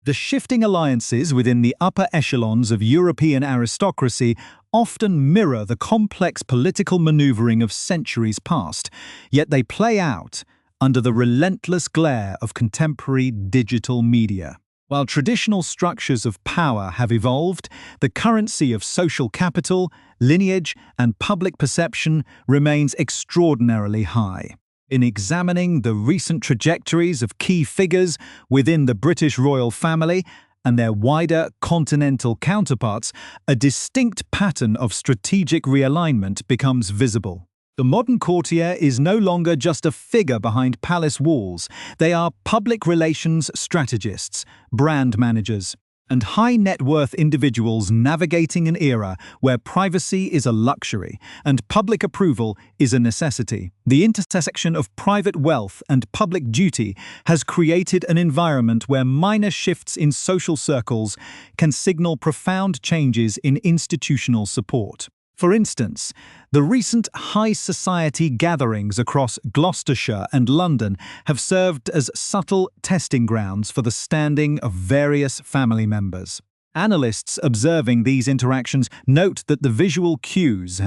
The shifting alliances within the upper echelons of European aristocracy often mirror the complex political maneuvering of centuries past, yet they play out under the relentless glare of contemporary digital media. While traditional structures of power have evolved, the currency of social capital, lineage, and public perception remains extraordinarily high. In examining the recent trajectories of key figures within the British royal family and their wider continental counterparts, a distinct pattern of strategic realignment becomes visible. The modern courtier is no longer just a figure behind palace walls. They are public relations strategists, brand managers, and high-net-worth individuals navigating an era where privacy is a luxury and public approval is a necessity. The intersection of private wealth and public duty has created an environment where minor shifts in social circles can signal profound changes in institutional support. For instance, the recent high society gatherings across Gloucestershire and London have served as subtle testing grounds for the standing of various family members. Analysts observing these interactions note that the visual cues,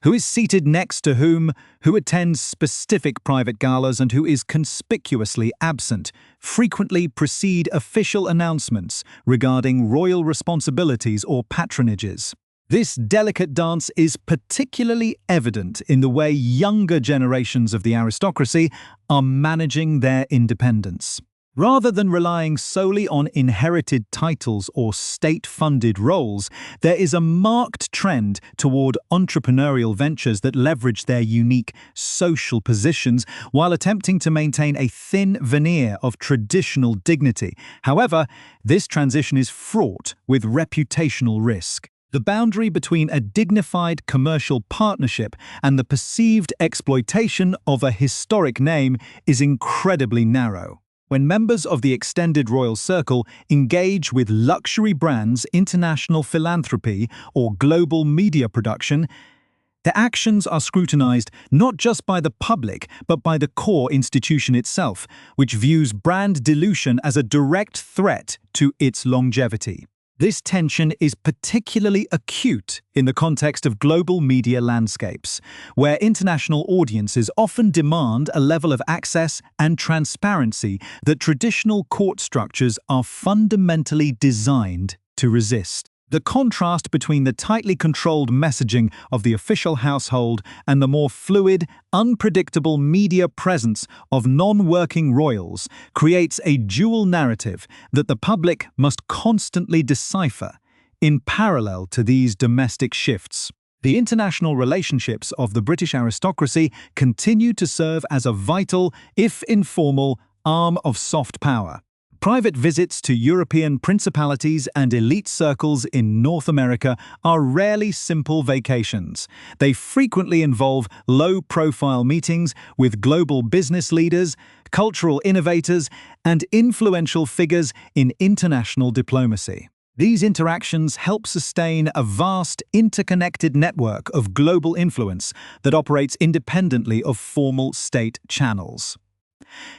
who is seated next to whom, who attends specific private galas, and who is conspicuously absent, frequently precede official announcements regarding royal responsibilities or patronages. This delicate dance is particularly evident in the way younger generations of the aristocracy are managing their independence. Rather than relying solely on inherited titles or state-funded roles, there is a marked trend toward entrepreneurial ventures that leverage their unique social positions while attempting to maintain a thin veneer of traditional dignity. However, this transition is fraught with reputational risk. The boundary between a dignified commercial partnership and the perceived exploitation of a historic name is incredibly narrow. When members of the extended royal circle engage with luxury brands, international philanthropy, or global media production, their actions are scrutinized not just by the public, but by the core institution itself, which views brand dilution as a direct threat to its longevity. This tension is particularly acute in the context of global media landscapes, where international audiences often demand a level of access and transparency that traditional court structures are fundamentally designed to resist. The contrast between the tightly controlled messaging of the official household and the more fluid, unpredictable media presence of non-working royals creates a dual narrative that the public must constantly decipher in parallel to these domestic shifts. The international relationships of the British aristocracy continue to serve as a vital, if informal, arm of soft power. Private visits to European principalities and elite circles in North America are rarely simple vacations. They frequently involve low-profile meetings with global business leaders, cultural innovators, and influential figures in international diplomacy. These interactions help sustain a vast, interconnected network of global influence that operates independently of formal state channels.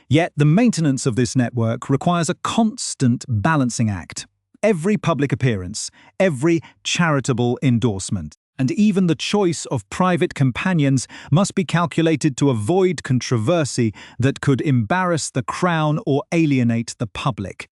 Yet the maintenance of this network requires a constant balancing act. Every public appearance, every charitable endorsement, and even the choice of private companions must be calculated to avoid controversy that could embarrass the crown or alienate the public.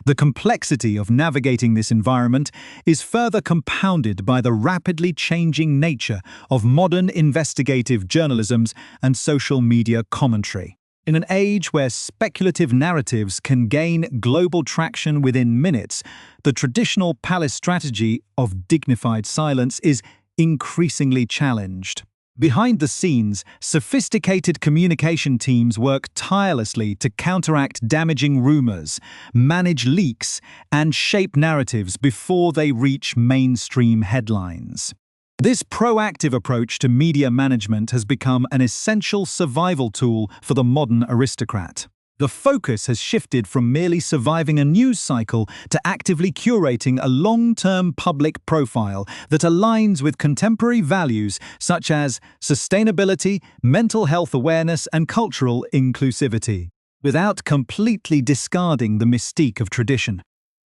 The complexity of navigating this environment is further compounded by the rapidly changing nature of modern investigative journalism and social media commentary. In an age where speculative narratives can gain global traction within minutes, the traditional palace strategy of dignified silence is increasingly challenged. Behind the scenes, sophisticated communication teams work tirelessly to counteract damaging rumors, manage leaks, and shape narratives before they reach mainstream headlines. This proactive approach to media management has become an essential survival tool for the modern aristocrat. The focus has shifted from merely surviving a news cycle to actively curating a long-term public profile that aligns with contemporary values such as sustainability, mental health awareness, and cultural inclusivity, without completely discarding the mystique of tradition.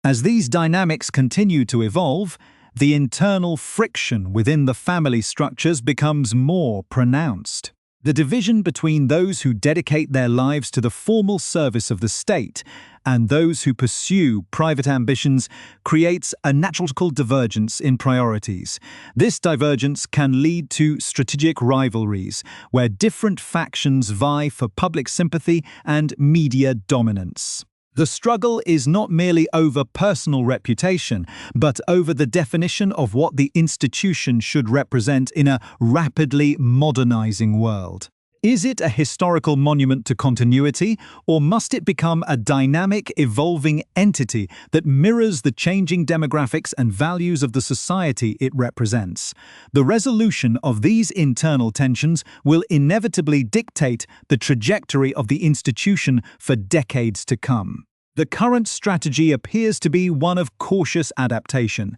As these dynamics continue to evolve, the internal friction within the family structures becomes more pronounced. The division between those who dedicate their lives to the formal service of the state and those who pursue private ambitions creates a natural divergence in priorities. This divergence can lead to strategic rivalries, where different factions vie for public sympathy and media dominance. The struggle is not merely over personal reputation, but over the definition of what the institution should represent in a rapidly modernizing world. Is it a historical monument to continuity, or must it become a dynamic, evolving entity that mirrors the changing demographics and values of the society it represents? The resolution of these internal tensions will inevitably dictate the trajectory of the institution for decades to come. The current strategy appears to be one of cautious adaptation,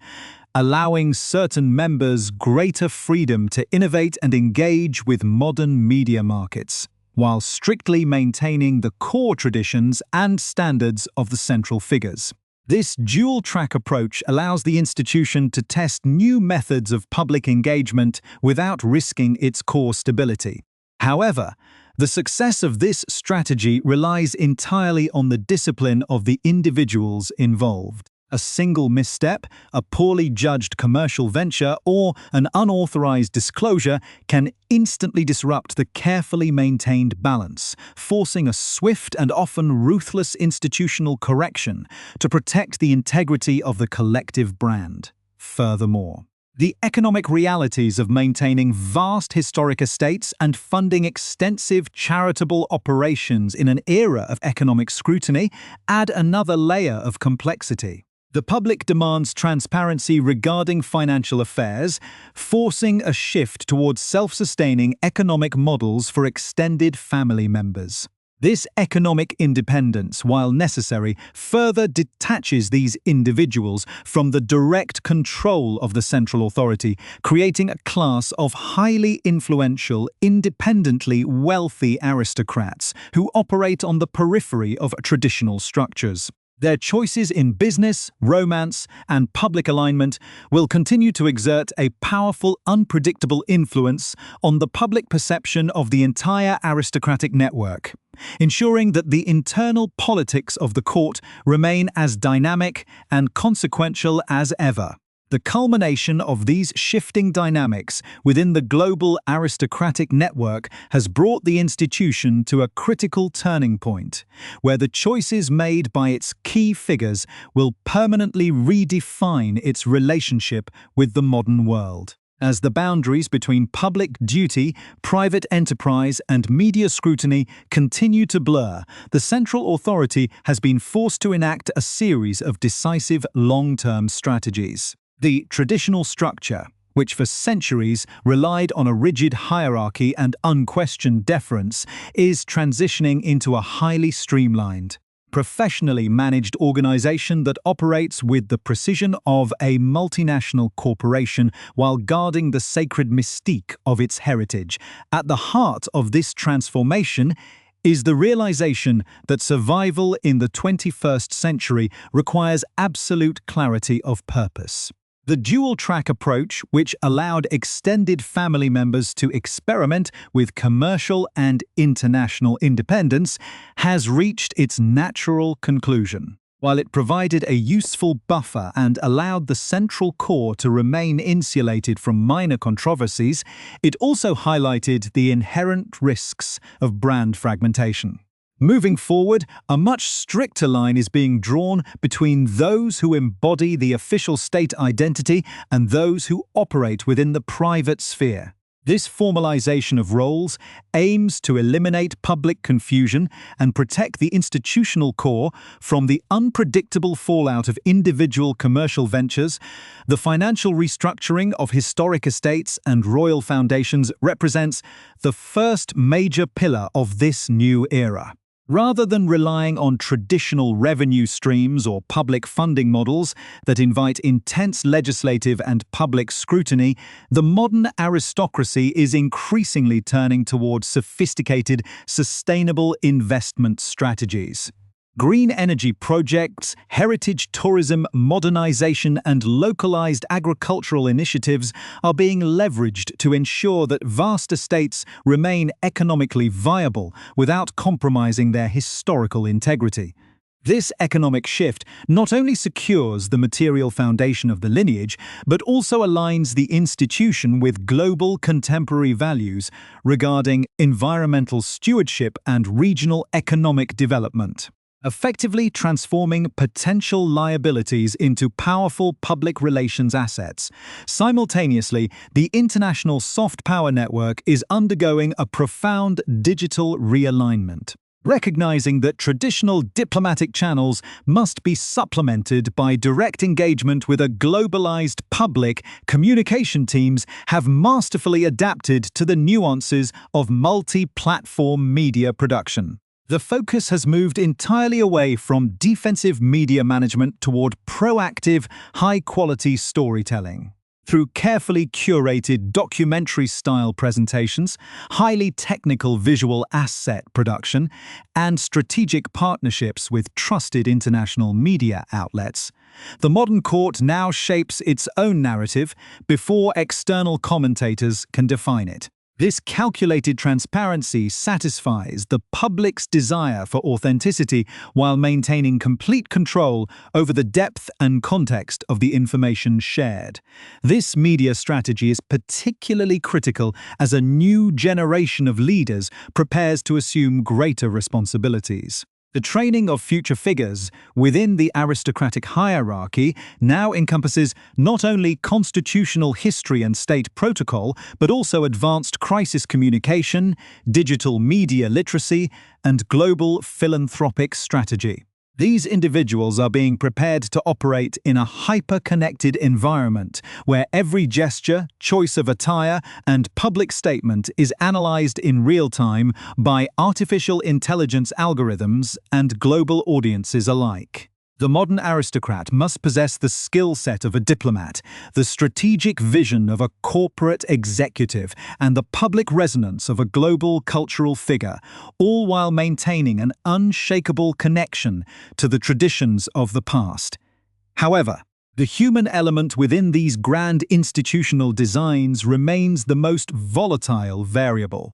allowing certain members greater freedom to innovate and engage with modern media markets, while strictly maintaining the core traditions and standards of the central figures. This dual-track approach allows the institution to test new methods of public engagement without risking its core stability. However, the success of this strategy relies entirely on the discipline of the individuals involved. A single misstep, a poorly judged commercial venture, or an unauthorized disclosure can instantly disrupt the carefully maintained balance, forcing a swift and often ruthless institutional correction to protect the integrity of the collective brand. Furthermore, the economic realities of maintaining vast historic estates and funding extensive charitable operations in an era of economic scrutiny add another layer of complexity. The public demands transparency regarding financial affairs, forcing a shift towards self-sustaining economic models for extended family members. This economic independence, while necessary, further detaches these individuals from the direct control of the central authority, creating a class of highly influential, independently wealthy aristocrats who operate on the periphery of traditional structures. Their choices in business, romance, and public alignment will continue to exert a powerful, unpredictable influence on the public perception of the entire aristocratic network, ensuring that the internal politics of the court remain as dynamic and consequential as ever. The culmination of these shifting dynamics within the global aristocratic network has brought the institution to a critical turning point, where the choices made by its key figures will permanently redefine its relationship with the modern world. As the boundaries between public duty, private enterprise, and media scrutiny continue to blur, the central authority has been forced to enact a series of decisive long-term strategies. The traditional structure, which for centuries relied on a rigid hierarchy and unquestioned deference, is transitioning into a highly streamlined, professionally managed organization that operates with the precision of a multinational corporation while guarding the sacred mystique of its heritage. At the heart of this transformation is the realization that survival in the 21st century requires absolute clarity of purpose. The dual-track approach, which allowed extended family members to experiment with commercial and international independence, has reached its natural conclusion. While it provided a useful buffer and allowed the central core to remain insulated from minor controversies, it also highlighted the inherent risks of brand fragmentation. Moving forward, a much stricter line is being drawn between those who embody the official state identity and those who operate within the private sphere. This formalization of roles aims to eliminate public confusion and protect the institutional core from the unpredictable fallout of individual commercial ventures. The financial restructuring of historic estates and royal foundations represents the first major pillar of this new era. Rather than relying on traditional revenue streams or public funding models that invite intense legislative and public scrutiny, the modern aristocracy is increasingly turning towards sophisticated, sustainable investment strategies. Green energy projects, heritage tourism, modernization, and localized agricultural initiatives are being leveraged to ensure that vast estates remain economically viable without compromising their historical integrity. This economic shift not only secures the material foundation of the lineage, but also aligns the institution with global contemporary values regarding environmental stewardship and regional economic development, effectively transforming potential liabilities into powerful public relations assets. Simultaneously, the international soft power network is undergoing a profound digital realignment, recognizing that traditional diplomatic channels must be supplemented by direct engagement with a globalized public. Communication teams have masterfully adapted to the nuances of multi-platform media production. The focus has moved entirely away from defensive media management toward proactive, high-quality storytelling. Through carefully curated documentary-style presentations, highly technical visual asset production, and strategic partnerships with trusted international media outlets, the modern court now shapes its own narrative before external commentators can define it. This calculated transparency satisfies the public's desire for authenticity while maintaining complete control over the depth and context of the information shared. This media strategy is particularly critical as a new generation of leaders prepares to assume greater responsibilities. The training of future figures within the aristocratic hierarchy now encompasses not only constitutional history and state protocol, but also advanced crisis communication, digital media literacy, and global philanthropic strategy. These individuals are being prepared to operate in a hyper-connected environment where every gesture, choice of attire, and public statement is analyzed in real time by artificial intelligence algorithms and global audiences alike. The modern aristocrat must possess the skill set of a diplomat, the strategic vision of a corporate executive, and the public resonance of a global cultural figure, all while maintaining an unshakable connection to the traditions of the past. However, the human element within these grand institutional designs remains the most volatile variable.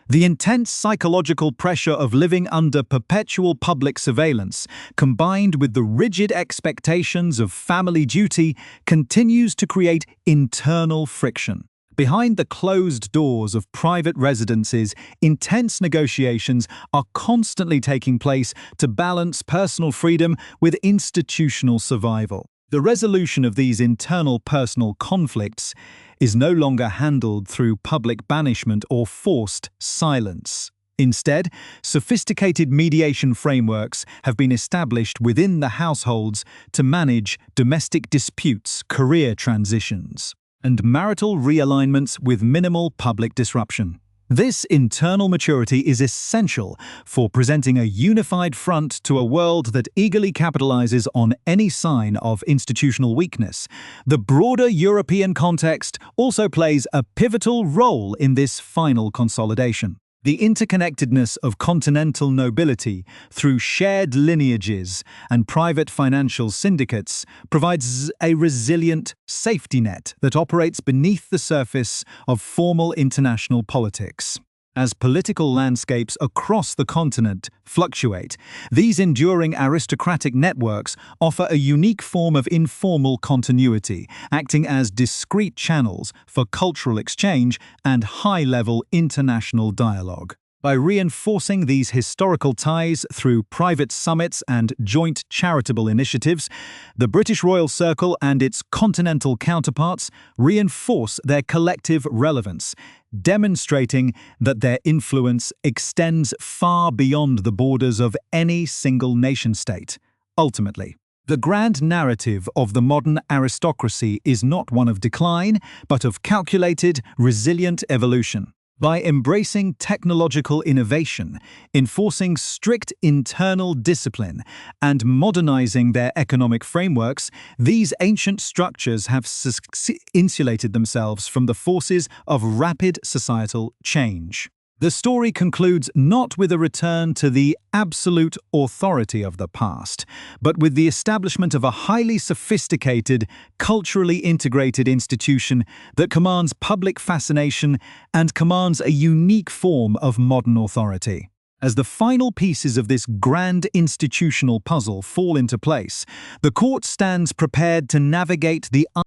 The intense psychological pressure of living under perpetual public surveillance, combined with the rigid expectations of family duty, continues to create internal friction. Behind the closed doors of private residences, intense negotiations are constantly taking place to balance personal freedom with institutional survival. The resolution of these internal personal conflicts is no longer handled through public banishment or forced silence. Instead, sophisticated mediation frameworks have been established within the households to manage domestic disputes, career transitions, and marital realignments with minimal public disruption. This internal maturity is essential for presenting a unified front to a world that eagerly capitalizes on any sign of institutional weakness. The broader European context also plays a pivotal role in this final consolidation. The interconnectedness of continental nobility through shared lineages and private financial syndicates provides a resilient safety net that operates beneath the surface of formal international politics. As political landscapes across the continent fluctuate, these enduring aristocratic networks offer a unique form of informal continuity, acting as discrete channels for cultural exchange and high-level international dialogue. By reinforcing these historical ties through private summits and joint charitable initiatives, the British Royal Circle and its continental counterparts reinforce their collective relevance, demonstrating that their influence extends far beyond the borders of any single nation-state. Ultimately, the grand narrative of the modern aristocracy is not one of decline, but of calculated, resilient evolution. By embracing technological innovation, enforcing strict internal discipline, and modernizing their economic frameworks, these ancient structures have insulated themselves from the forces of rapid societal change. The story concludes not with a return to the absolute authority of the past, but with the establishment of a highly sophisticated, culturally integrated institution that commands public fascination and commands a unique form of modern authority. As the final pieces of this grand institutional puzzle fall into place, the court stands prepared to navigate the